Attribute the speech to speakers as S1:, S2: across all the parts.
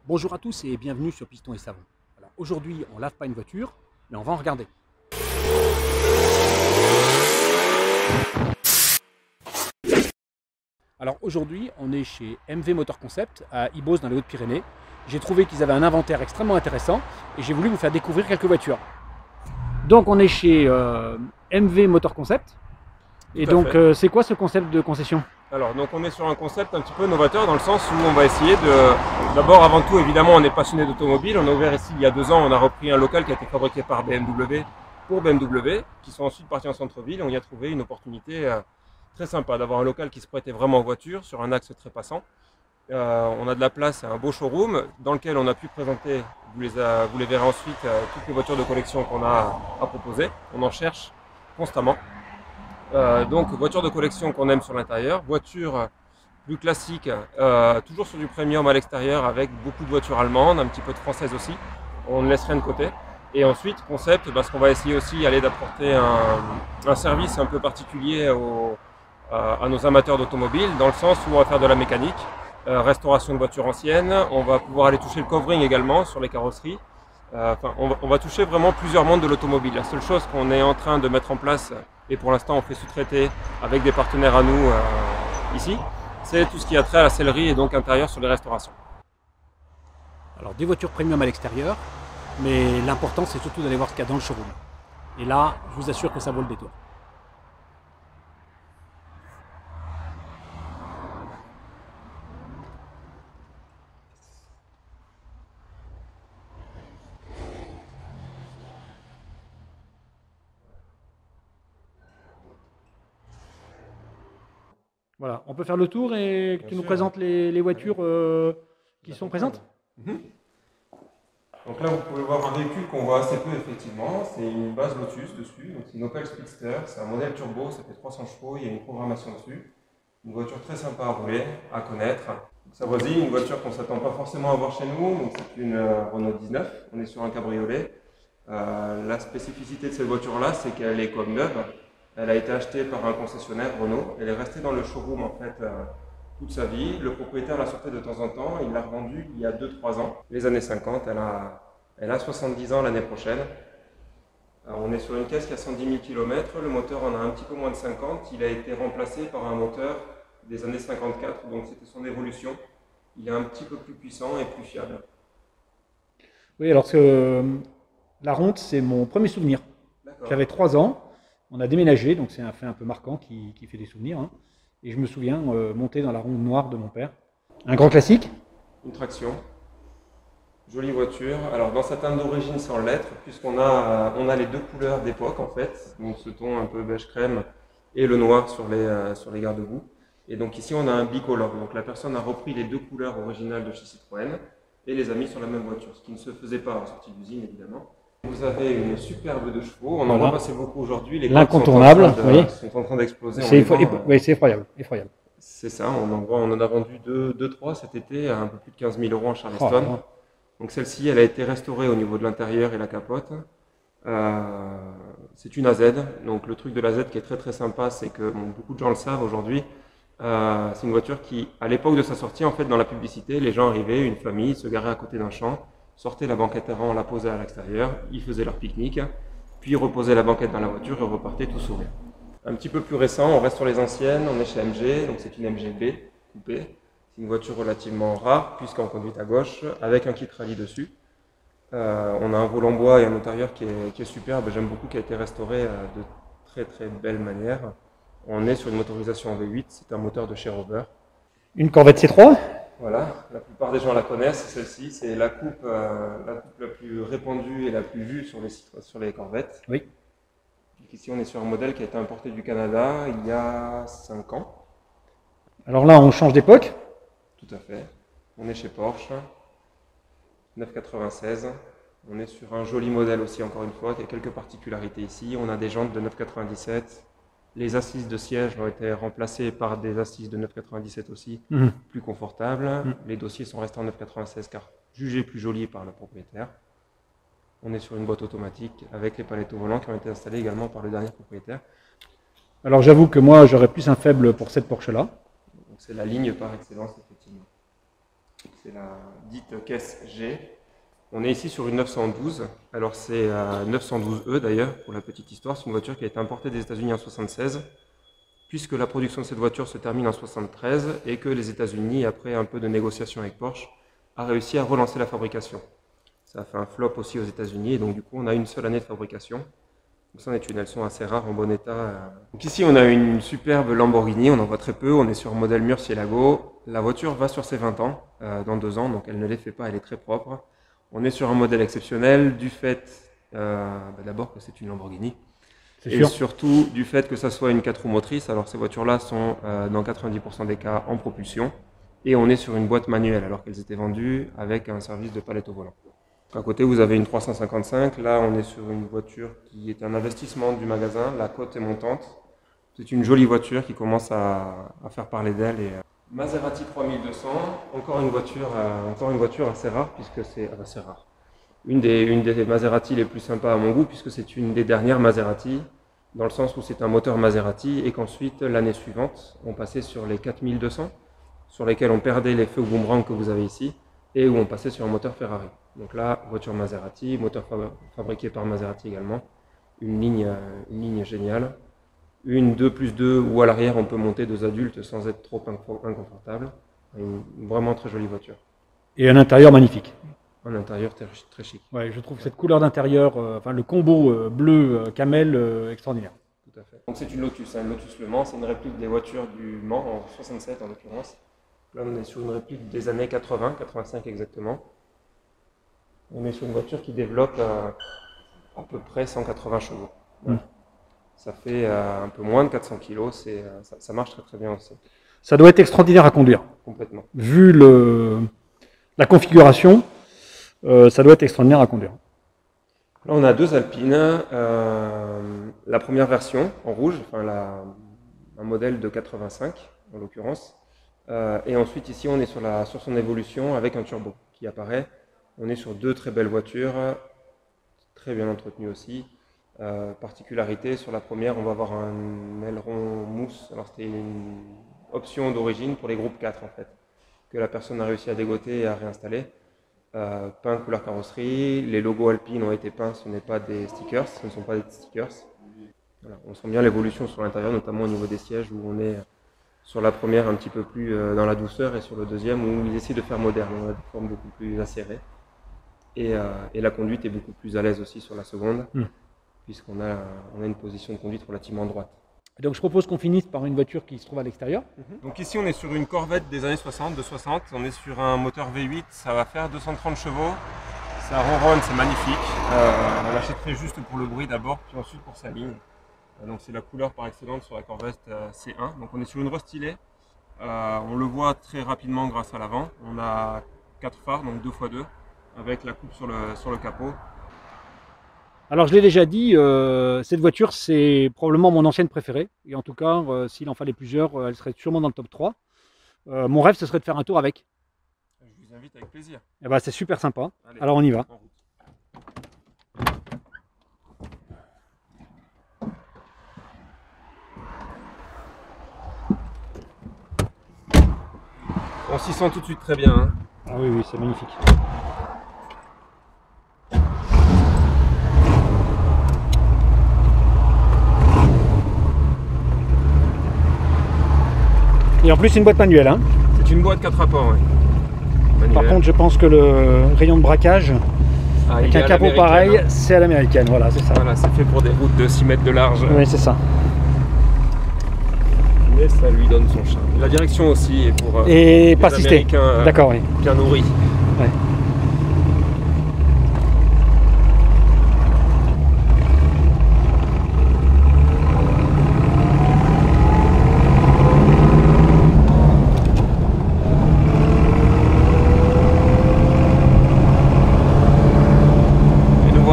S1: Bonjour à tous et bienvenue sur Piston et Savon. Alors aujourd'hui, on lave pas une voiture, mais on va en regarder. Alors aujourd'hui, on est chez MV Motor Concept à Ibos dans les Hautes-Pyrénées. J'ai trouvé qu'ils avaient un inventaire extrêmement intéressant et j'ai voulu vous faire découvrir quelques voitures. Donc on est chez MV Motor Concept. Et donc c'est quoi ce concept de concession?
S2: Alors, donc on est sur un concept un petit peu novateur dans le sens où on va essayer de... D'abord, avant tout, évidemment, on est passionné d'automobile. On a ouvert ici il y a 2 ans, on a repris un local qui a été fabriqué par BMW pour BMW, qui sont ensuite partis en centre-ville. On y a trouvé une opportunité très sympa d'avoir un local qui se prêtait vraiment aux voitures sur un axe très passant. On a de la place, un beau showroom dans lequel on a pu présenter, vous les verrez ensuite, toutes les voitures de collection qu'on a à proposer. On en cherche constamment. Donc voiture de collection qu'on aime sur l'intérieur, voiture plus classique, toujours sur du premium à l'extérieur avec beaucoup de voitures allemandes, un petit peu de françaises aussi, on ne laisse rien de côté. Et ensuite concept, parce qu'on va essayer aussi d'apporter un service un peu particulier à nos amateurs d'automobile, dans le sens où on va faire de la mécanique, restauration de voitures anciennes, on va pouvoir aller toucher le covering également sur les carrosseries. On va toucher vraiment plusieurs mondes de l'automobile. La seule chose qu'on est en train de mettre en place, et pour l'instant on fait sous-traiter avec des partenaires à nous ici, c'est tout ce qui a trait à la sellerie et donc intérieur sur les restaurations.
S1: Alors des voitures premium à l'extérieur, mais l'important c'est surtout d'aller voir ce qu'il y a dans le showroom. Et là, je vous assure que ça vaut le détour. Voilà, on peut faire le tour et que tu nous présentes les voitures qui sont présentes.
S2: Donc là, vous pouvez voir un véhicule qu'on voit assez peu effectivement. C'est une base Lotus dessus. Donc c'est une Opel Speedster. C'est un modèle turbo, ça fait 300 chevaux. Il y a une programmation dessus. Une voiture très sympa à rouler, à connaître. Donc, sa voisine, une voiture qu'on ne s'attend pas forcément à voir chez nous. Donc c'est une Renault 19. On est sur un cabriolet. La spécificité de cette voiture-là, c'est qu'elle est comme neuve. Elle a été achetée par un concessionnaire Renault. Elle est restée dans le showroom en fait toute sa vie. Le propriétaire la sortait de temps en temps. Il l'a revendue il y a 2-3 ans. Les années 50, elle a 70 ans l'année prochaine. Alors, on est sur une caisse qui a 110 000 km. Le moteur en a un petit peu moins de 50. Il a été remplacé par un moteur des années 54. Donc c'était son évolution. Il est un petit peu plus puissant et plus fiable.
S1: Oui, alors la Ronde, c'est mon premier souvenir. J'avais 3 ans. On a déménagé, donc c'est un fait un peu marquant qui fait des souvenirs. Hein. Et je me souviens monter dans la Ronde noire de mon père. Un grand classique.
S2: Une traction. Jolie voiture. Alors dans sa teinte d'origine sans lettres, puisqu'on a les 2 couleurs d'époque en fait. Donc ce ton un peu beige crème et le noir sur les garde-boue. Et donc ici on a un bicolore. Donc la personne a repris les 2 couleurs originales de chez Citroën et les a mis sur la même voiture. Ce qui ne se faisait pas en sortie d'usine évidemment. Vous avez une superbe de chevaux, on en voit passer beaucoup aujourd'hui.
S1: L'incontournable,
S2: sont en train d'exploser.
S1: Oui, c'est effroyable, effroyable.
S2: C'est ça, on en a vendu 2-3 cet été à un peu plus de 15 000 € en Charleston. Donc celle-ci, elle a été restaurée au niveau de l'intérieur et la capote. C'est une AZ, donc le truc de la Z qui est très très sympa, c'est que beaucoup de gens le savent aujourd'hui. C'est une voiture qui, à l'époque de sa sortie, en fait, dans la publicité, les gens arrivaient, une famille, se garait à côté d'un champ, sortaient la banquette avant, la posaient à l'extérieur, ils faisaient leur pique-nique, puis reposaient la banquette dans la voiture et repartaient tout sourire. Un petit peu plus récent, on reste sur les anciennes, on est chez MG, donc c'est une MGB coupée. C'est une voiture relativement rare, puisqu'en conduite à gauche, avec un kit rallye dessus. On a un volant bois et un intérieur qui est superbe, j'aime beaucoup, qui a été restauré de très très belle manière. On est sur une motorisation en V8, c'est un moteur de chez Rover.
S1: Une Corvette C3 ?
S2: Voilà, la plupart des gens la connaissent, celle-ci, c'est la coupe la plus répandue et la plus vue sur les Corvettes.
S1: Oui.
S2: Ici, on est sur un modèle qui a été importé du Canada il y a 5 ans.
S1: Alors là, on change d'époque.
S2: Tout à fait. On est chez Porsche, 996. On est sur un joli modèle aussi, encore une fois, qui a quelques particularités ici. On a des jantes de 997. Les assises de siège ont été remplacées par des assises de 997 aussi, plus confortables. Les dossiers sont restés en 996 car jugés plus jolis par le propriétaire. On est sur une boîte automatique avec les palettes au volant qui ont été installées également par le dernier propriétaire.
S1: Alors j'avoue que moi j'aurais plus un faible pour cette Porsche là.
S2: C'est la ligne par excellence effectivement. C'est la dite caisse G. On est ici sur une 912. Alors c'est 912E d'ailleurs, pour la petite histoire. C'est une voiture qui a été importée des États-Unis en 1976, puisque la production de cette voiture se termine en 1973 et que les États-Unis, après un peu de négociation avec Porsche, a réussi à relancer la fabrication. Ça a fait un flop aussi aux États-Unis et donc du coup on a une seule année de fabrication. Donc ça en est une, elles sont assez rares, en bon état. Donc ici on a une superbe Lamborghini, on en voit très peu, on est sur un modèle Murcielago. La voiture va sur ses 20 ans, dans 2 ans, donc elle ne les fait pas, elle est très propre. On est sur un modèle exceptionnel du fait d'abord que c'est une Lamborghini. Et surtout du fait que ça soit une 4 roues motrices. Alors ces voitures-là sont dans 90% des cas en propulsion. Et on est sur une boîte manuelle alors qu'elles étaient vendues avec un service de palette au volant. À côté vous avez une 355. Là on est sur une voiture qui est un investissement du magasin. La cote est montante. C'est une jolie voiture qui commence à faire parler d'elle. Et, Maserati 3200. Encore une voiture assez rare puisque c'est assez rare. Une des Maserati les plus sympas à mon goût, puisque c'est une des dernières Maserati, dans le sens où c'est un moteur Maserati, et qu'ensuite, l'année suivante, on passait sur les 4200, sur lesquels on perdait les feux boomerang que vous avez ici, et où on passait sur un moteur Ferrari. Donc là, voiture Maserati, moteur fabriqué par Maserati également, une ligne géniale, une 2+2, où à l'arrière on peut monter 2 adultes sans être trop inconfortable, une vraiment très jolie voiture.
S1: Et un intérieur magnifique.
S2: Un intérieur très chic.
S1: Ouais, je trouve cette couleur d'intérieur, enfin le combo bleu camel extraordinaire.
S2: Tout à fait. Donc c'est une Lotus, une Lotus Le Mans, c'est une réplique des voitures du Mans en 67 en l'occurrence. Là on est sur une réplique des années 80, 85 exactement. On est sur une voiture qui développe à peu près 180 chevaux. Ouais. Ça fait un peu moins de 400 kg, ça marche très bien aussi.
S1: Ça doit être extraordinaire à conduire.
S2: Complètement.
S1: Vu la configuration, ça doit être extraordinaire à conduire.
S2: Là, on a 2 Alpines. La première version en rouge, enfin un modèle de 85 en l'occurrence. Et ensuite, ici, on est sur son évolution avec un turbo qui apparaît. On est sur 2 très belles voitures, très bien entretenues aussi. Particularité, sur la première, on va avoir un aileron mousse. Alors, c'était une option d'origine pour les groupes 4 en fait, que la personne a réussi à dégoter et à réinstaller. Peint couleur carrosserie, les logos Alpine ont été peints, ce n'est pas des stickers, ce ne sont pas des stickers. Voilà, on sent bien l'évolution sur l'intérieur, notamment au niveau des sièges où on est sur la première un petit peu plus dans la douceur et sur le deuxième où ils essaient de faire moderne, on a des formes beaucoup plus acérées. Et la conduite est beaucoup plus à l'aise aussi sur la seconde, puisqu'on a une position de conduite relativement droite.
S1: Donc je propose qu'on finisse par une voiture qui se trouve à l'extérieur.
S2: Donc ici on est sur une Corvette des années 60, de 60, on est sur un moteur V8, ça va faire 230 chevaux, ça ronronne, c'est magnifique. On l'achèterait juste pour le bruit d'abord, puis ensuite pour sa ligne. Donc c'est la couleur par excellence sur la Corvette C1. Donc on est sur une restylée, on le voit très rapidement grâce à l'avant. On a 4 phares, donc 2x2, avec la coupe sur le capot.
S1: Alors je l'ai déjà dit, cette voiture c'est probablement mon ancienne préférée. Et en tout cas, s'il en fallait plusieurs, elle serait sûrement dans le top 3. Mon rêve ce serait de faire un tour avec.
S2: Je vous invite avec plaisir.
S1: Et ben, c'est super sympa.
S2: Allez,
S1: alors on y va.
S2: On s'y sent tout de suite très bien. Hein.
S1: Ah oui, oui, c'est magnifique. Et en plus, c'est une boîte manuelle. Hein.
S2: C'est une boîte 4 rapports. Oui.
S1: Par contre, je pense que le rayon de braquage, avec un capot pareil, c'est à l'américaine. Voilà, c'est ça.
S2: Voilà, c'est fait pour des routes de 6 mètres de large.
S1: Oui, c'est ça.
S2: Mais ça lui donne son charme. La direction aussi est pour
S1: et pas assisté. D'accord, oui.
S2: Bien nourri.
S1: Ouais.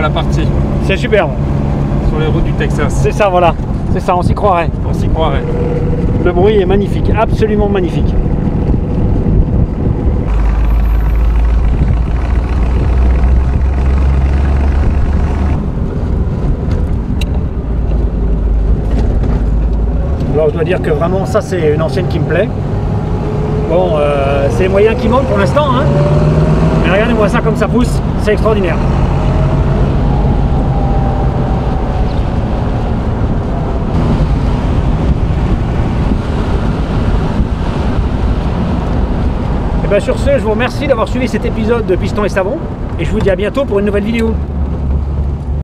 S2: La partie.
S1: C'est superbe.
S2: Sur les routes du Texas.
S1: C'est ça, voilà. C'est ça, on s'y croirait.
S2: On s'y croirait.
S1: Le bruit est magnifique, absolument magnifique. Alors je dois dire que vraiment ça c'est une ancienne qui me plaît. Bon, c'est les moyens qui manquent pour l'instant, hein. Mais regardez-moi ça comme ça pousse, c'est extraordinaire. Et bien sur ce, je vous remercie d'avoir suivi cet épisode de Piston et Savon, et je vous dis à bientôt pour une nouvelle vidéo.